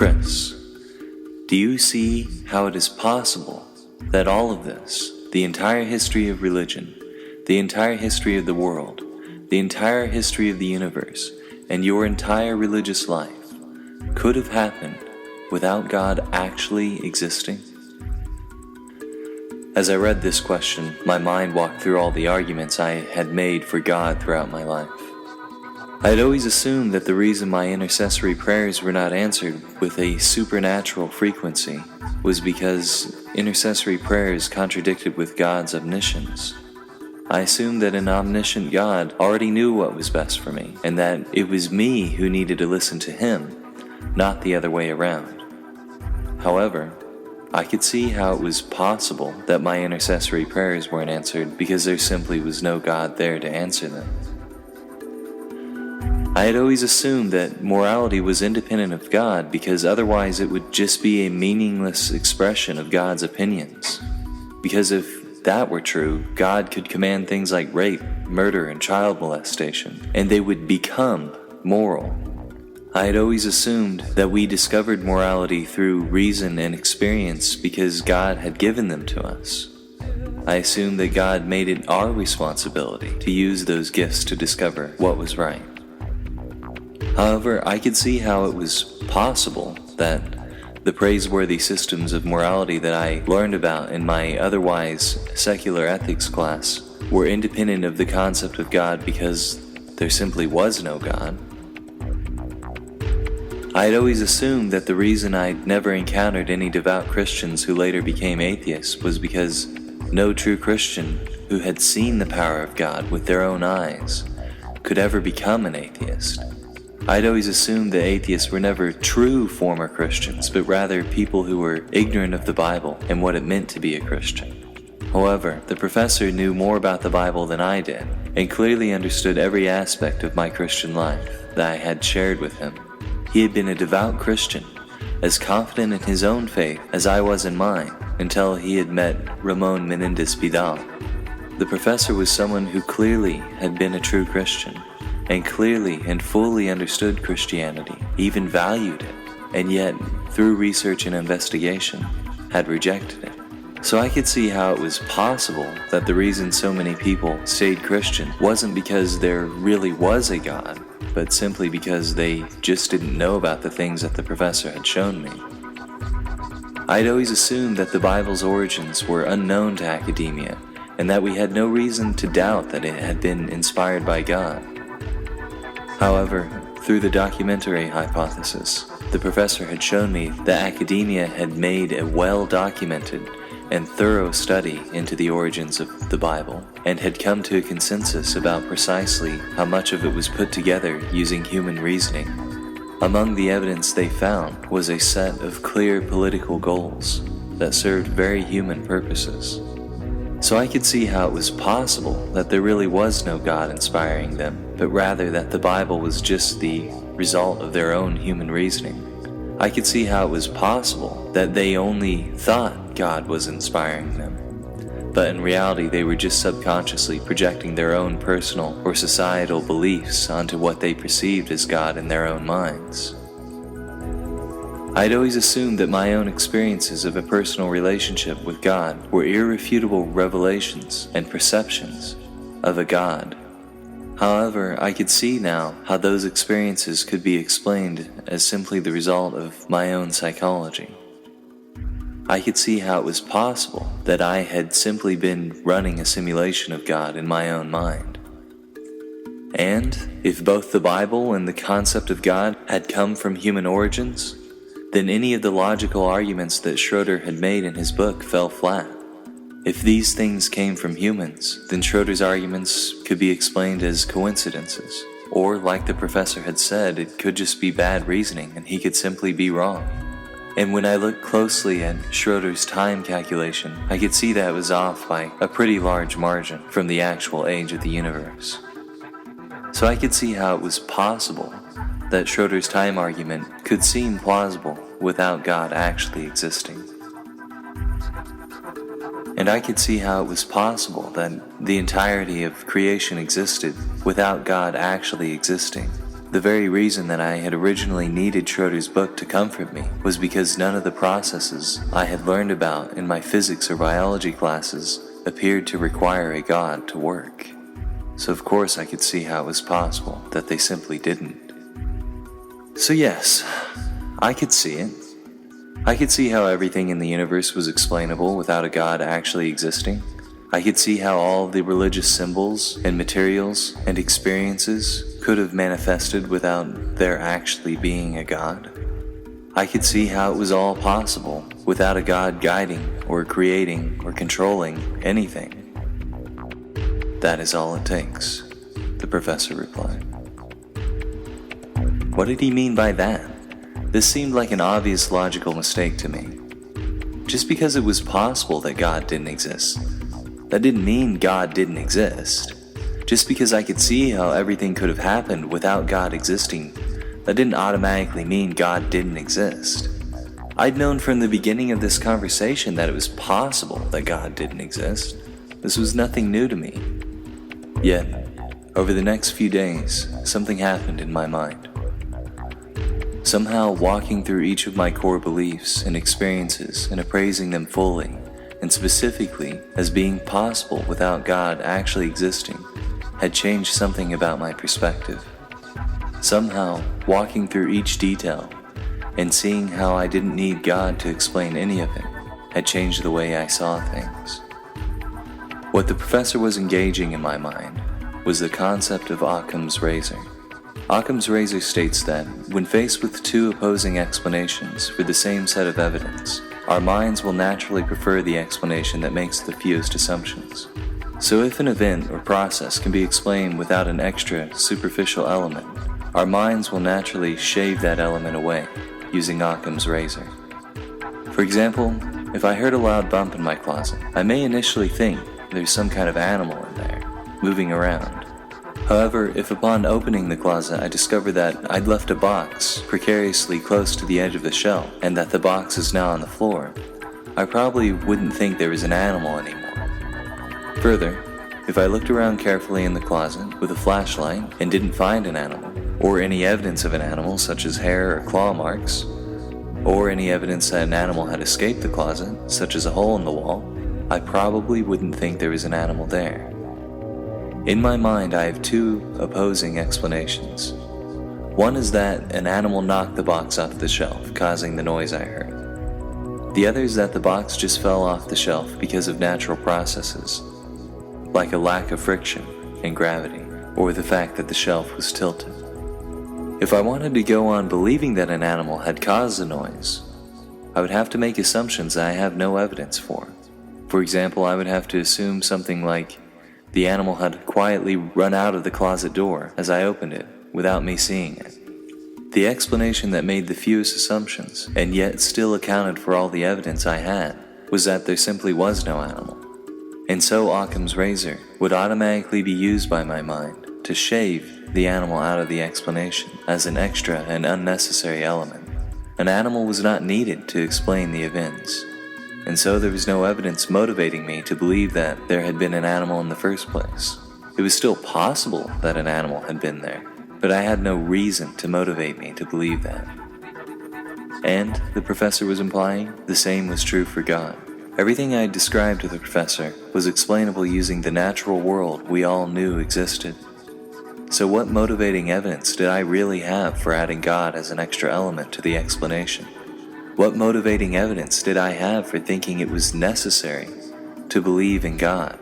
Chris, do you see how it is possible that all of this, the entire history of religion, the entire history of the world, the entire history of the universe, and your entire religious life could have happened without God actually existing? As I read this question, my mind walked through all the arguments I had made for God throughout my life. I had always assumed that the reason my intercessory prayers were not answered with a supernatural frequency was because intercessory prayers contradicted with God's omniscience. I assumed that an omniscient God already knew what was best for me, and that it was me who needed to listen to Him, not the other way around. However, I could see how it was possible that my intercessory prayers weren't answered because there simply was no God there to answer them. I had always assumed that morality was independent of God because otherwise it would just be a meaningless expression of God's opinions. Because if that were true, God could command things like rape, murder, and child molestation, and they would become moral. I had always assumed that we discovered morality through reason and experience because God had given them to us. I assumed that God made it our responsibility to use those gifts to discover what was right. However, I could see how it was possible that the praiseworthy systems of morality that I learned about in my otherwise secular ethics class were independent of the concept of God because there simply was no God. I had always assumed that the reason I'd never encountered any devout Christians who later became atheists was because no true Christian who had seen the power of God with their own eyes could ever become an atheist. I'd always assumed that atheists were never true former Christians, but rather people who were ignorant of the Bible and what it meant to be a Christian. However, the professor knew more about the Bible than I did, and clearly understood every aspect of my Christian life that I had shared with him. He had been a devout Christian, as confident in his own faith as I was in mine, until he had met Ramon Menendez-Pidal. The professor was someone who clearly had been a true Christian, and clearly and fully understood Christianity, even valued it, and yet, through research and investigation, had rejected it. So I could see how it was possible that the reason so many people stayed Christian wasn't because there really was a God, but simply because they just didn't know about the things that the professor had shown me. I'd always assumed that the Bible's origins were unknown to academia, and that we had no reason to doubt that it had been inspired by God. However, through the documentary hypothesis, the professor had shown me that academia had made a well-documented and thorough study into the origins of the Bible, and had come to a consensus about precisely how much of it was put together using human reasoning. Among the evidence they found was a set of clear political goals that served very human purposes. So I could see how it was possible that there really was no God inspiring them, but rather that the Bible was just the result of their own human reasoning. I could see how it was possible that they only thought God was inspiring them, but in reality they were just subconsciously projecting their own personal or societal beliefs onto what they perceived as God in their own minds. I'd always assumed that my own experiences of a personal relationship with God were irrefutable revelations and perceptions of a God. However, I could see now how those experiences could be explained as simply the result of my own psychology. I could see how it was possible that I had simply been running a simulation of God in my own mind. And if both the Bible and the concept of God had come from human origins, then any of the logical arguments that Schroeder had made in his book fell flat. If these things came from humans, then Schroeder's arguments could be explained as coincidences, or like the professor had said, it could just be bad reasoning and he could simply be wrong. And when I looked closely at Schroeder's time calculation, I could see that it was off by a pretty large margin from the actual age of the universe. So I could see how it was possible that Schroeder's time argument could seem plausible without God actually existing. And I could see how it was possible that the entirety of creation existed without God actually existing, The very reason that I had originally needed Schroeder's book to comfort me was because none of the processes I had learned about in my physics or biology classes appeared to require a God to work. So of course I could see how it was possible that they simply didn't. So yes, I could see it. I could see how everything in the universe was explainable without a God actually existing. I could see how all the religious symbols and materials and experiences could have manifested without there actually being a God. I could see how it was all possible without a God guiding or creating or controlling anything. That is all it takes, the professor replied. What did he mean by that? This seemed like an obvious logical mistake to me. Just because it was possible that God didn't exist, that didn't mean God didn't exist. Just because I could see how everything could have happened without God existing, that didn't automatically mean God didn't exist. I'd known from the beginning of this conversation that it was possible that God didn't exist. This was nothing new to me. Yet, over the next few days, something happened in my mind. Somehow walking through each of my core beliefs and experiences and appraising them fully, and specifically as being possible without God actually existing, had changed something about my perspective. Somehow, walking through each detail and seeing how I didn't need God to explain any of it had changed the way I saw things. What the professor was engaging in my mind was the concept of Occam's razor. Occam's razor states that, when faced with two opposing explanations for the same set of evidence, our minds will naturally prefer the explanation that makes the fewest assumptions. So if an event or process can be explained without an extra, superficial element, our minds will naturally shave that element away, using Occam's razor. For example, if I heard a loud bump in my closet, I may initially think there's some kind of animal in there, moving around. However, if upon opening the closet I discover that I'd left a box precariously close to the edge of the shelf and that the box is now on the floor, I probably wouldn't think there was an animal anymore. Further, if I looked around carefully in the closet with a flashlight and didn't find an animal, or any evidence of an animal such as hair or claw marks, or any evidence that an animal had escaped the closet, such as a hole in the wall, I probably wouldn't think there was an animal there. In my mind, I have two opposing explanations. One is that an animal knocked the box off the shelf, causing the noise I heard. The other is that the box just fell off the shelf because of natural processes, like a lack of friction and gravity, or the fact that the shelf was tilted. If I wanted to go on believing that an animal had caused the noise, I would have to make assumptions that I have no evidence for. For example, I would have to assume something like the animal had quietly run out of the closet door as I opened it without me seeing it. The explanation that made the fewest assumptions, and yet still accounted for all the evidence I had, was that there simply was no animal. And so Occam's razor would automatically be used by my mind to shave the animal out of the explanation as an extra and unnecessary element. An animal was not needed to explain the events, and so there was no evidence motivating me to believe that there had been an animal in the first place. It was still possible that an animal had been there, but I had no reason to motivate me to believe that. And, the professor was implying, the same was true for God. Everything I had described to the professor was explainable using the natural world we all knew existed. So what motivating evidence did I really have for adding God as an extra element to the explanation? What motivating evidence did I have for thinking it was necessary to believe in God?